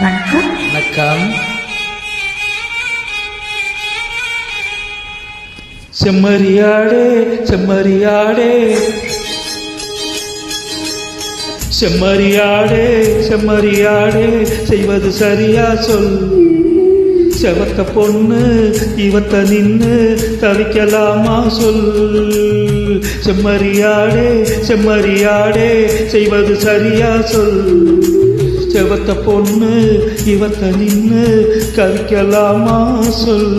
வணக்கம். வணக்கம். செம்மறியாடே செம்மறியாடே செம்மறியாடே செம்மறியாடே செய்வது சரியா சொல். செவத்த பொண்ணு இவத்த நின்னு தவிக்கலாமா சொல். செம்மறியாடே செம்மறியாடே செய்வது சரியா சொல். செவத்த பொண்ணு இவத்த நின்னு கவிக்கலாமா சொல்.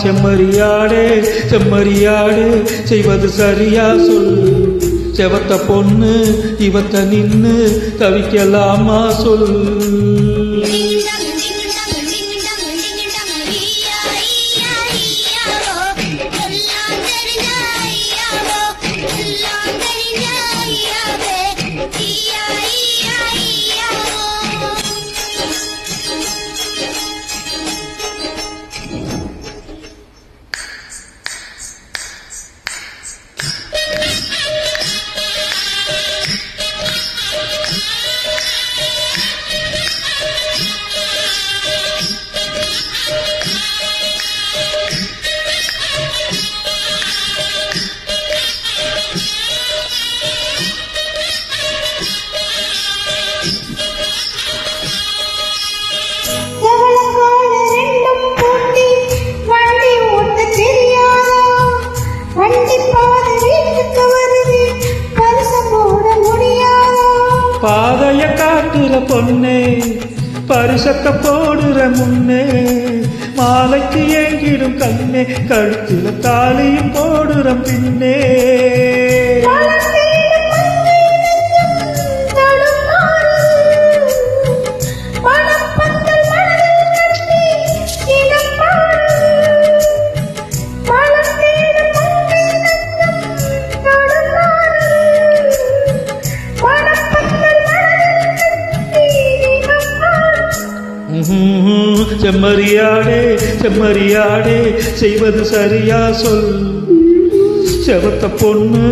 செம்மறியாடே செம்மறியாடே செய்வது சரியா சொல். செவத்த பொண்ணு இவத்த நின்னு தவிக்கலாமா சொல். பாதைய காட்டுற பொண்ணே பரிசத்த போடுற முன்னே மாலைக்கு ஏங்கிடும் கண்ணே கழுத்துல தாலியும் போடுற பின்னே. செம்மறியாடே செம்மறியாடே செய்வது சரியா சொல். செவத்த பொண்ணு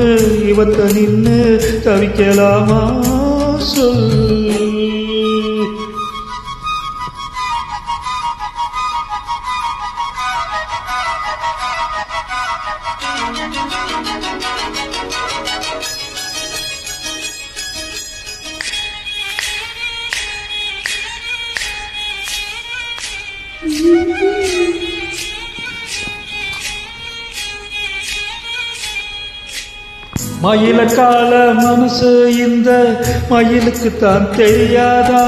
இவத்த நின்னு தவிக்கலாமா சொல். மயில கால மனசு இந்த மயிலுக்கு தான் தெரியாதா?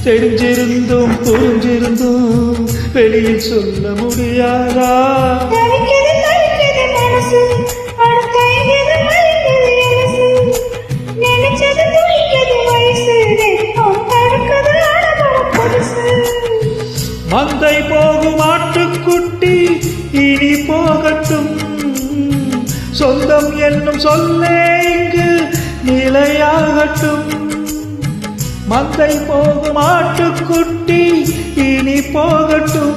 தெரிஞ்சிருந்தும் புரிஞ்சிருந்தும் வெளியில் சொல்ல முடியாதா? மந்தை போகும் ஆட்டுக்குட்டி இனி போகட்டும். சொந்தம் என்னும் சொல்லே இங்கு நிலையாகட்டும். மந்தை போகும் ஆட்டுக்குட்டி இனி போகட்டும்.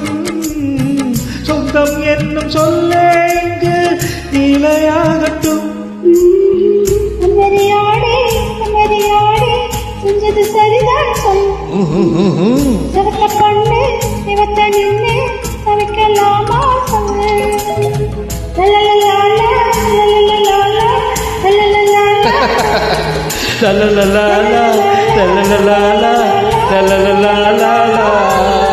சொந்தம் என்னும் சொல்லே இங்கு நிலையாகட்டும். செஞ்சது சரிதான் சொல். செவத்த பொண்ணு இவத்த நின்னு தவிக்கலாமா சொல்லு. la la la la la la la la la la la la la la